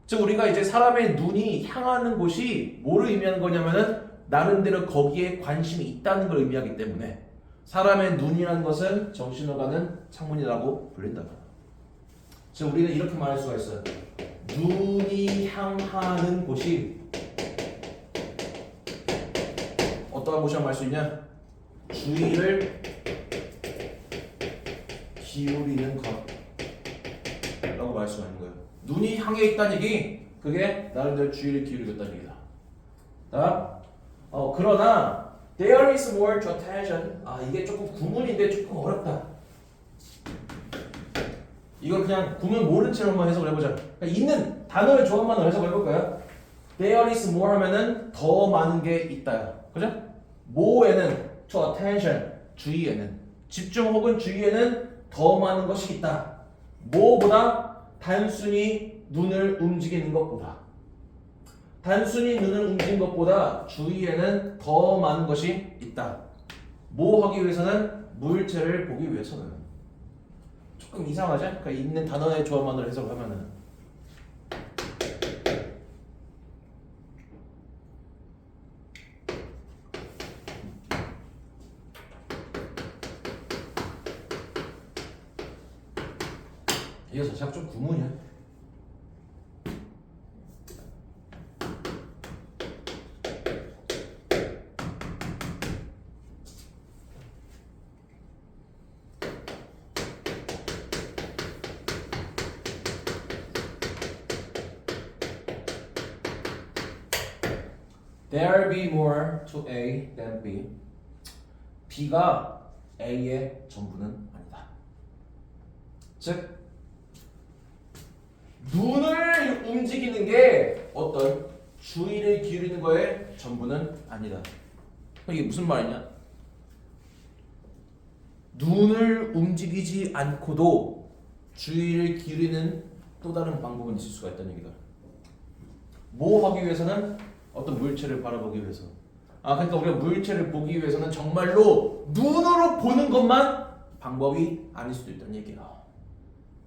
[SPEAKER 1] 즉 우리가 이제 사람의 눈이 향하는 곳이 뭐를 의미하는 거냐면은 나름대로 거기에 관심이 있다는 걸 의미하기 때문에 사람의 눈이라는 것은 정신을 가는 창문이라고 불린다. 즉 우리는 이렇게 말할 수가 있어요. 눈이 향하는 곳이 어떠한 곳이라고 말 수 있냐? 주의를 기울이는 것라고 말할 수가 있는 거예요. 눈이 향해 있다는 얘기, 그게 나름대로 주의를 기울이겠다는 얘기다. 그러나 there is more to attention. 이게 조금 구문인데 조금 어렵다. 이걸 그냥 구문 모른 채로만 해석을 해보자. 그러니까 있는 단어의 조합만 해석을 해볼까요? There is more 하면은 더 많은 게 있다. 그죠? more에는 to attention, 주의에는 집중 혹은 주의에는 더 많은 것이 있다. 뭐보다 단순히 눈을 움직이는 것보다. 단순히 눈을 움직이는 것보다 주위에는 더 많은 것이 있다. 뭐 하기 위해서는? 물체를 보기 위해서는. 조금 이상하죠? 그러니까 있는 단어의 조합만으로 해석을 하면은. 이게 자체가 좀 구문이야. There be more to A than B. B가 A의 전부는 아니다. 즉 눈을 움직이는 게 어떤 주의를 기울이는 거에 전부는 아니다. 이게 무슨 말이냐? 눈을 움직이지 않고도 주의를 기울이는 또 다른 방법은 있을 수가 있다는 얘기다. 뭐 하기 위해서는? 어떤 물체를 바라보기 위해서. 그러니까 우리가 물체를 보기 위해서는 정말로 눈으로 보는 것만 방법이 아닐 수도 있다는 얘기야.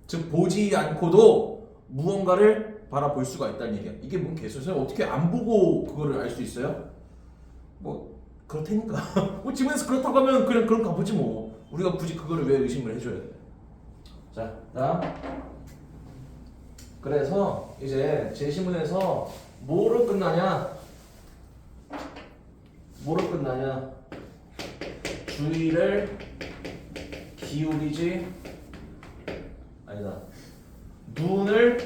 [SPEAKER 1] 즉 보지 않고도 무언가를 바라볼 수가 있다는 얘기야. 이게 뭔 개소리야? 어떻게 안 보고 그거를 알 수 있어요? 뭐 그렇다니까. 뭐 집에서 그렇다고 하면 그냥 그런 가보지 뭐. 우리가 굳이 그거를 왜 의심을 해줘야 돼? 자, 다음. 그래서 이제 제시문에서 뭐로 끝나냐? 뭐로 끝나냐? 주의를 기울이지 아니다. 눈을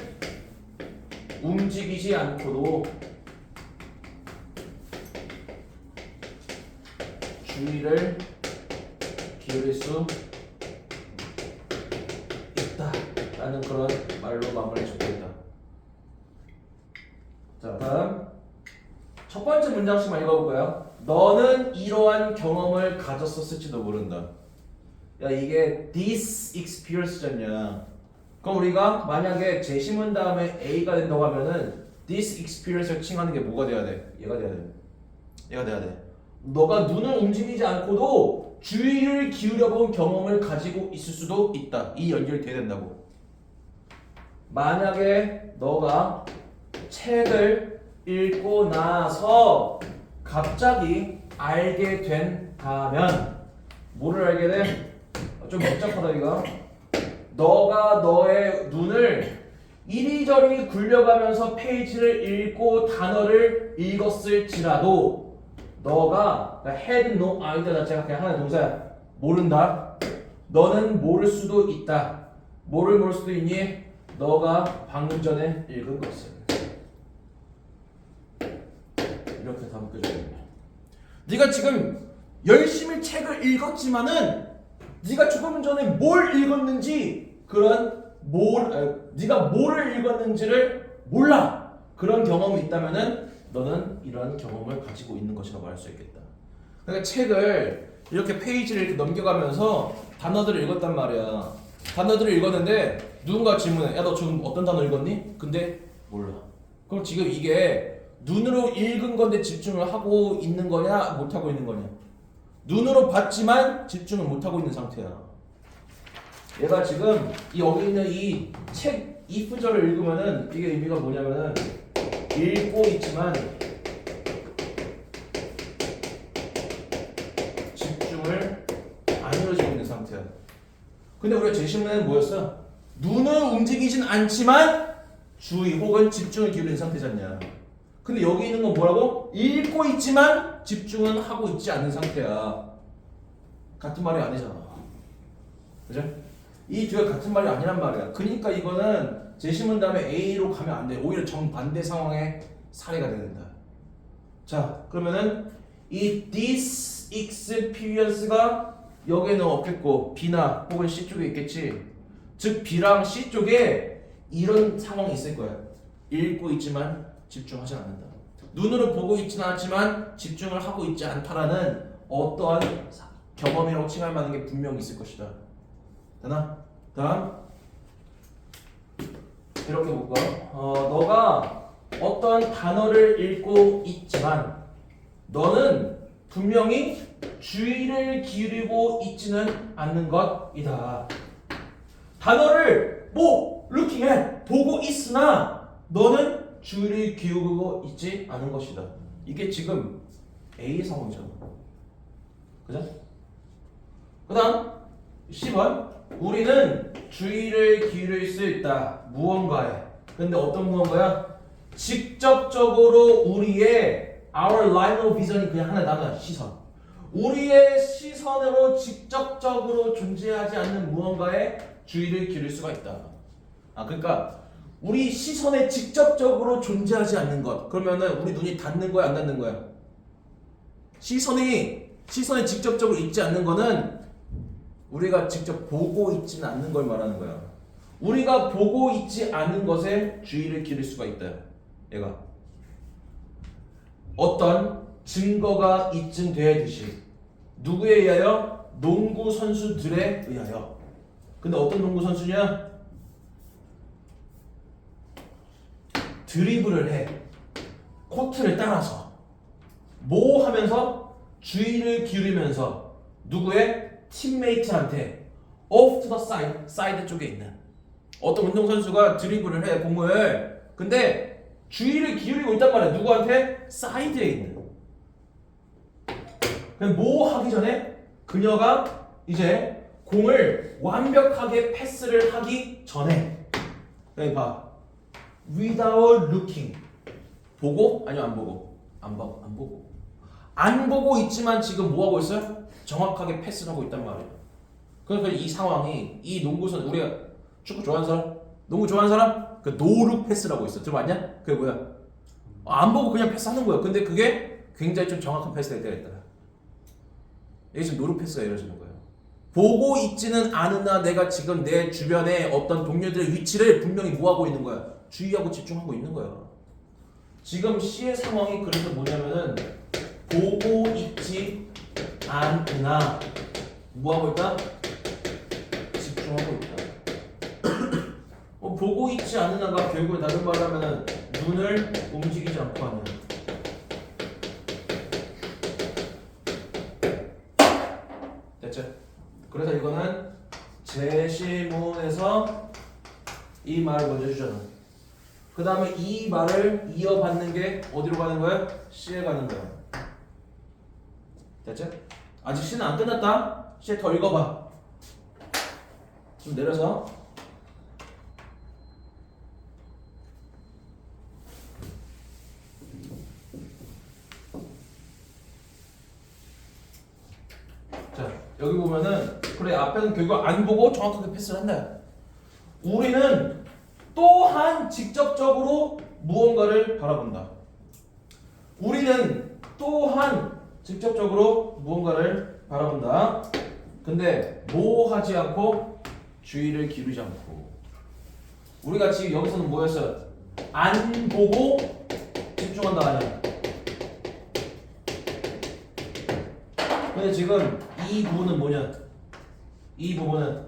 [SPEAKER 1] 움직이지 않고도 주의를 기울일 수 있다라는 그런 말로 마무리해주고 있다. 자, 다음 첫 번째 문장씩만 읽어볼까요? 너는 이러한 경험을 가졌었을지도 모른다. 야, 이게 this experience잖냐. 그럼 우리가 만약에 제시문 다음에 A가 된다고 하면은 this experience를 칭하는 게 뭐가 돼야 돼? 얘가 돼야 돼. 얘가 돼야 돼. 너가 눈을 움직이지 않고도 주의를 기울여본 경험을 가지고 있을 수도 있다. 이 연결이 돼야 된다고. 만약에 너가 책을 읽고 나서 갑자기 알게 된다면 뭐를 알게 돼? 좀 복잡하다 이거. 너가 너의 눈을 이리저리 굴려가면서 페이지를 읽고 단어를 읽었을지라도 너가 had no idea 자체가 그냥 하나의 동사야. 모른다. 너는 모를 수도 있다. 뭐를 모를 수도 있니? 너가 방금 전에 읽은 것을. 이렇게 다 묶여줘야 돼. 네가 지금 열심히 책을 읽었지만은 네가 조금 전에 뭘 읽었는지 네가 뭐를 읽었는지를 몰라. 그런 경험이 있다면은 너는 이러한 경험을 가지고 있는 것이라고 할 수 있겠다. 그러니까 책을 이렇게 페이지를 이렇게 넘겨가면서 단어들을 읽었단 말이야. 단어들을 읽었는데 누군가 질문해. 야, 너 지금 어떤 단어 읽었니? 근데 몰라. 그럼 지금 이게 눈으로 읽은 건데 집중을 하고 있는 거냐, 못 하고 있는 거냐? 눈으로 봤지만 집중을 못 하고 있는 상태야. 얘가 지금 여기 있는 이 책 이 구절을 읽으면은 이게 의미가 뭐냐면은 읽고 있지만 집중을 안 이루어지고 있는 상태야. 근데 우리가 제시문에는 뭐였어? 눈은 움직이진 않지만 주의 혹은 집중을 기울이는 상태잖냐. 근데 여기 있는 건 뭐라고? 읽고 있지만 집중은 하고 있지 않는 상태야. 같은 말이 아니잖아. 그죠? 이 두 개가 같은 말이 아니란 말이야. 그러니까 이거는 제시문 다음에 A로 가면 안 돼. 오히려 정반대 상황의 사례가 된다. 자, 그러면은 이 this experience가 여기에는 없겠고 B나 혹은 C 쪽에 있겠지. 즉 B랑 C 쪽에 이런 상황이 있을 거야. 읽고 있지만 집중하지 않는다. 눈으로 보고 있지는 않지만 집중을 하고 있지 않다라는 어떠한 경험이라고 칭할 만한 게 분명히 있을 것이다. 되나? 다음 이렇게 볼까? 너가 어떤 단어를 읽고 있지만 너는 분명히 주의를 기울이고 있지는 않는 것이다. 단어를 looking 보고 있으나 너는 주의를 기울이고 있지 않은 것이다. 이게 지금 A 상황이잖아. 그죠? 그 다음 10번 우리는 주의를 기울일 수 있다. 무언가에. 근데 어떤 무언가야? 직접적으로 우리의 our line of vision이 그냥 하나 나눠 시선. 우리의 시선으로 직접적으로 존재하지 않는 무언가에 주의를 기울일 수가 있다. 그러니까 우리 시선에 직접적으로 존재하지 않는 것. 그러면은 우리 눈이 닿는 거야, 안 닿는 거야? 시선에 직접적으로 있지 않는 거는 우리가 직접 보고 있지는 않는 걸 말하는 거야. 우리가 보고 있지 않은 것에 주의를 기울일 수가 있다. 얘가 어떤 증거가 입증되듯이 누구에 의하여? 농구 선수들에 의하여. 근데 어떤 농구 선수냐? 드리블을 해. 코트를 따라서 뭐 하면서? 주의를 기울이면서 누구의? 팀메이트한테 off to the side, 사이드 쪽에 있는 어떤 운동선수가 드리블을 해 공을. 근데 주의를 기울이고 있단 말이야. 누구한테? 사이드에 있는. 뭐 하기 전에? 그녀가 이제 공을 완벽하게 패스를 하기 전에. 여기 봐. without looking. 보고? 아니면 안 보고? 안 보고. 안 보고 있지만 지금 뭐 하고 있어요? 정확하게 패스를 하고 있단 말이에요. 그러니까 이 상황이 이 농구선 우리가 축구 좋아하는 사람, 농구 좋아하는 사람, 그 노룩 패스라고 있어. 들어봤냐? 그게 뭐야? 안 보고 그냥 패스하는 거야. 근데 그게 굉장히 좀 정확한 패스가 될 때가 있더라. 이게 지금 노룩 패스가 이루어지는 거예요. 보고 있지는 않으나 내가 지금 내 주변에 어떤 동료들의 위치를 분명히 뭐 하고 있는 거야? 주의하고 집중하고 있는 거야. 지금 C의 상황이 그래서 뭐냐면은 보고 있지 않으나 뭐하고 있다? 집중하고 있다. 보고 있지 않으나가 결국에 다른 말로 하면은 눈을 움직이지 않고 하는. 됐죠? 그래서 이거는 제시문에서 이 말을 먼저 주잖아. 그 다음에 이 말을 이어받는 게 어디로 가는 거야? C에 가는 거야. 됐죠? 아직 C는 안 끝났다. C 더 읽어봐. 좀 내려서. 자, 여기 보면은 그래 앞에는 결국 안 보고 정확하게 패스를 한다. 우리는 또한 직접적으로 무언가를 바라본다. 우리는 또한 직접적으로 무언가를 바라본다. 근데 뭐 하지 않고? 주의를 기울이지 않고. 우리가 지금 여기서는 뭐였어요? 안 보고 집중한다 아니야. 근데 지금 이 부분은 뭐냐? 이 부분은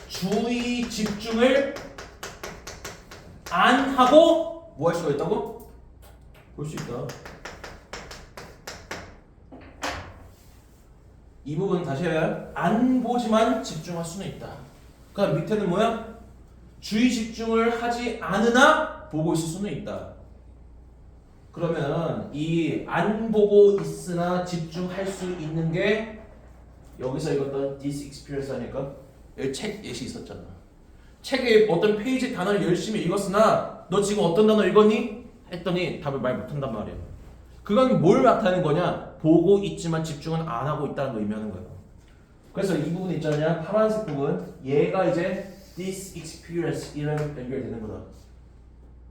[SPEAKER 1] 주의 집중을 안 하고 뭐 할 수가 있다고? 볼 수 있다. 이 부분 다시 해야 안 보지만 집중할 수는 있다. 그러니까 밑에는 뭐야? 주의 집중을 하지 않으나 보고 있을 수는 있다. 그러면 이 안 보고 있으나 집중할 수 있는 게 여기서 읽었던 this experience 아닐까? 여기 책 예시 있었잖아. 책에 어떤 페이지 단어를 열심히 읽었으나 너 지금 어떤 단어 읽었니? 했더니 답을 말 못한단 말이야. 그건 뭘 나타내는 거냐? 보고 있지만 집중은 안 하고 있다는 거 의미하는 거야. 그래서 이 부분 있잖냐? 파란색 부분 얘가 이제 this experience 이런 연결되는 거다.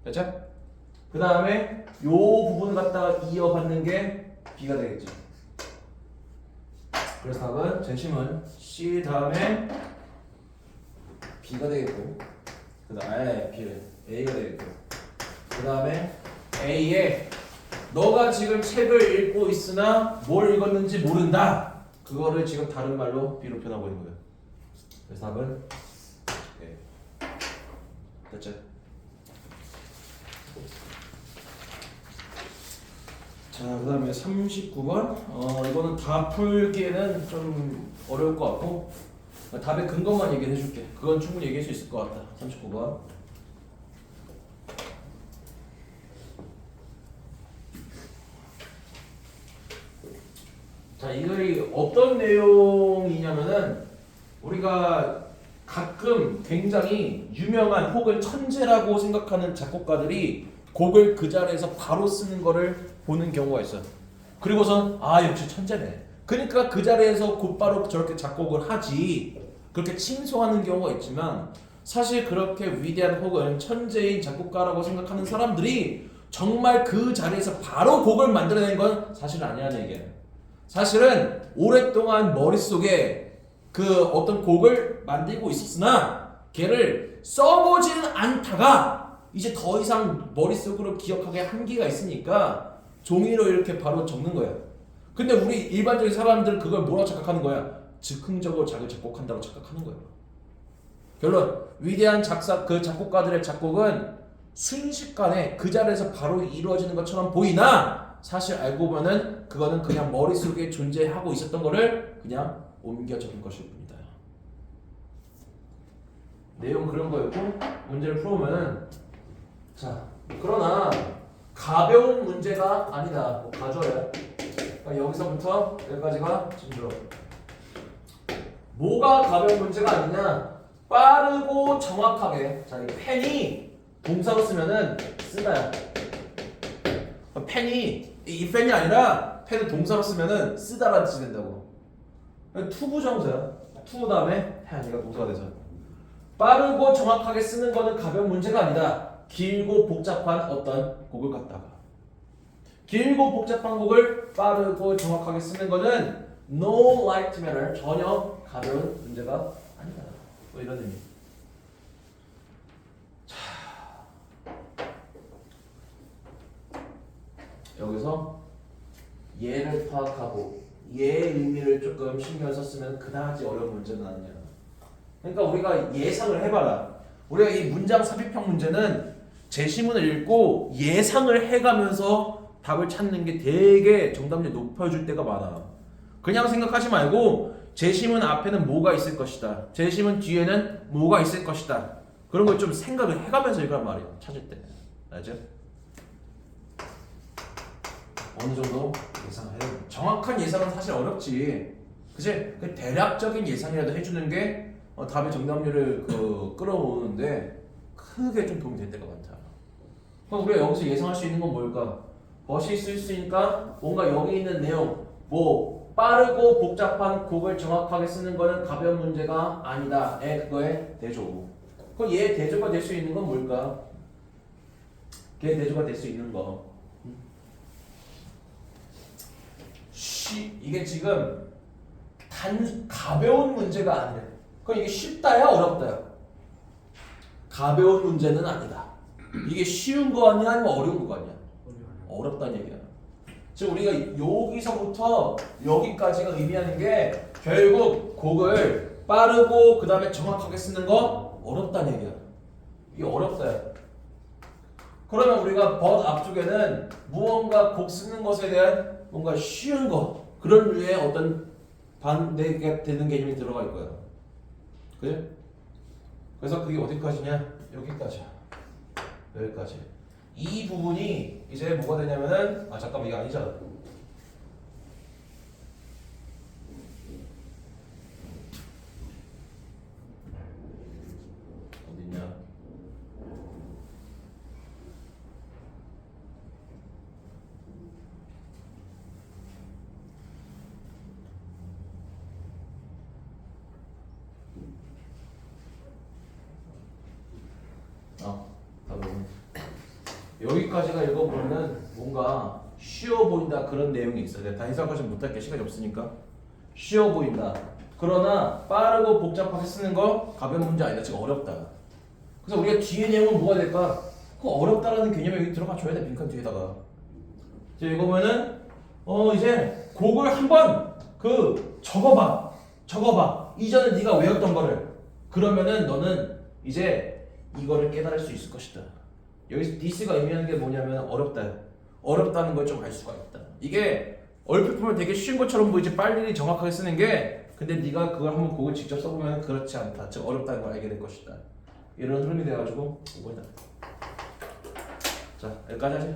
[SPEAKER 1] 됐죠? 그 다음에 요 부분을 갖다가 이어받는 게 B가 되겠죠. 그래서 답은 제심은 C 다음에 B가 되겠고 그 다음에 B는 A가 되겠고 그 다음에 A에 너가 지금 책을 읽고 있으나 뭘 읽었는지 모른다. 그거를 지금 다른 말로 B로 표현하고 있는 거예요. 그래서 답은 네. 됐죠? 자, 그 다음에 39번. 이거는 다 풀기에는 좀 어려울 것 같고 답의 근거만 얘기해 줄게. 그건 충분히 얘기할 수 있을 것 같다. 39번. 자, 이거이 어떤 내용이냐면은 우리가 가끔 굉장히 유명한 혹은 천재라고 생각하는 작곡가들이 곡을 그 자리에서 바로 쓰는 거를 보는 경우가 있어요. 그리고선 아 역시 천재네. 그러니까 그 자리에서 곧바로 저렇게 작곡을 하지. 그렇게 칭송하는 경우가 있지만 사실 그렇게 위대한 혹은 천재인 작곡가라고 생각하는 사람들이 정말 그 자리에서 바로 곡을 만들어낸 건 사실 아니라는 얘기예요. 사실은 오랫동안 머릿속에 그 어떤 곡을 만들고 있었으나 걔를 써보지는 않다가 이제 더 이상 머릿속으로 기억하기에 한계가 있으니까 종이로 이렇게 바로 적는 거야. 근데 우리 일반적인 사람들은 그걸 뭐라고 착각하는 거야? 즉흥적으로 자기를 작곡한다고 착각하는 거야. 결론, 위대한 작곡가들의 작곡은 순식간에 그 자리에서 바로 이루어지는 것처럼 보이나 사실 알고 보면은 그거는 그냥 머릿속에 존재하고 있었던 거를 그냥 옮겨 적은 것일 뿐이다. 내용 그런 거였고 문제를 풀어보면은 자, 그러나 가벼운 문제가 아니다. 뭐 가져야. 그러니까 여기서부터 여기까지가 진주로. 뭐가 가벼운 문제가 아니냐? 빠르고 정확하게. 자, 이 펜이 동사로 쓰면은 쓰다야. 펜이 이 펜이 아니라 펜을 동사로 쓰면은 쓰다라는 뜻이 된다고. 투부정사야. 투 다음에 펜이가 동사가 돼서. 빠르고 정확하게 쓰는 거는 가벼운 문제가 아니다. 길고 복잡한 어떤 곡을 갖다가 길고 복잡한 곡을 빠르고 정확하게 쓰는 거는 no light matter 전혀 가벼운 문제가 아니다. 뭐 이런 의미. 자, 여기서 얘를 파악하고 얘의 의미를 조금 신경 썼으면 그다지 어려운 문제는 아니냐. 그러니까 우리가 예상을 해봐라. 우리가 이 문장 삽입형 문제는 제시문을 읽고 예상을 해가면서 답을 찾는 게 되게 정답률이 높아질 때가 많아. 그냥 생각하지 말고 제시문 앞에는 뭐가 있을 것이다. 제시문 뒤에는 뭐가 있을 것이다. 그런 걸 좀 생각을 해가면서 읽으란 말이야. 찾을 때. 알죠? 어느 정도 예상을 해요. 정확한 예상은 사실 어렵지. 그치? 그 대략적인 예상이라도 해주는 게 답의 정답률을 끌어오는데 크게 좀 도움이 될 때가 많다. 그럼 우리가 여기서 예상할 수 있는 건 뭘까? 벗이 쓸 수 있으니까 뭔가 여기 있는 내용 뭐 빠르고 복잡한 곡을 정확하게 쓰는 거는 가벼운 문제가 아니다. 그거의 대조. 그럼 얘 대조가 될 수 있는 건 뭘까? 걔 대조가 될 수 있는 거. 이게 지금 가벼운 문제가 아니래. 그럼 이게 쉽다야 어렵다야? 가벼운 문제는 아니다. 이게 쉬운 거 아니야 아니면 어려운 거 아니야? 어렵다는 얘기야. 즉 우리가 여기서부터 여기까지가 의미하는 게 결국 곡을 빠르고 그 다음에 정확하게 쓰는 거 어렵다는 얘기야. 이게 어렵다. 그러면 우리가 but 앞쪽에는 무언가 곡 쓰는 것에 대한 뭔가 쉬운 거 그런 류의 어떤 반대가 되는 개념이 들어갈 거야. 그래? 그래서 그게 어디까지냐? 여기까지야. 여기까지. 이 부분이 이제 뭐가 되냐면은 잠깐만 이게 아니잖아. 어딨냐? 여기까지가 읽어보면은 뭔가 쉬워 보인다 그런 내용이 있어요. 내가 다 해석하지 못할게 시간이 없으니까. 쉬워 보인다. 그러나 빠르고 복잡하게 쓰는 거 가벼운 문제 아니다. 지금 어렵다. 그래서 우리가 뒤에 내용은 뭐가 될까? 그 어렵다라는 개념이 여기 들어가 줘야 돼. 빈칸 뒤에다가. 이제 읽어보면은 이제 곡을 한번 적어봐. 이전에 네가 외웠던 거를. 그러면은 너는 이제 이거를 깨달을 수 있을 것이다. 여기서 this가 의미하는 게 뭐냐면 어렵다는 걸 좀 알 수가 있다. 이게 얼핏 보면 되게 쉬운 것처럼 보이지 빨리 정확하게 쓰는 게 근데 네가 그걸 한번 곡을 직접 써보면 그렇지 않다. 즉 어렵다는 걸 알게 될 것이다. 이런 흐름이 돼가지고 이거다. 자 여기까지 하자.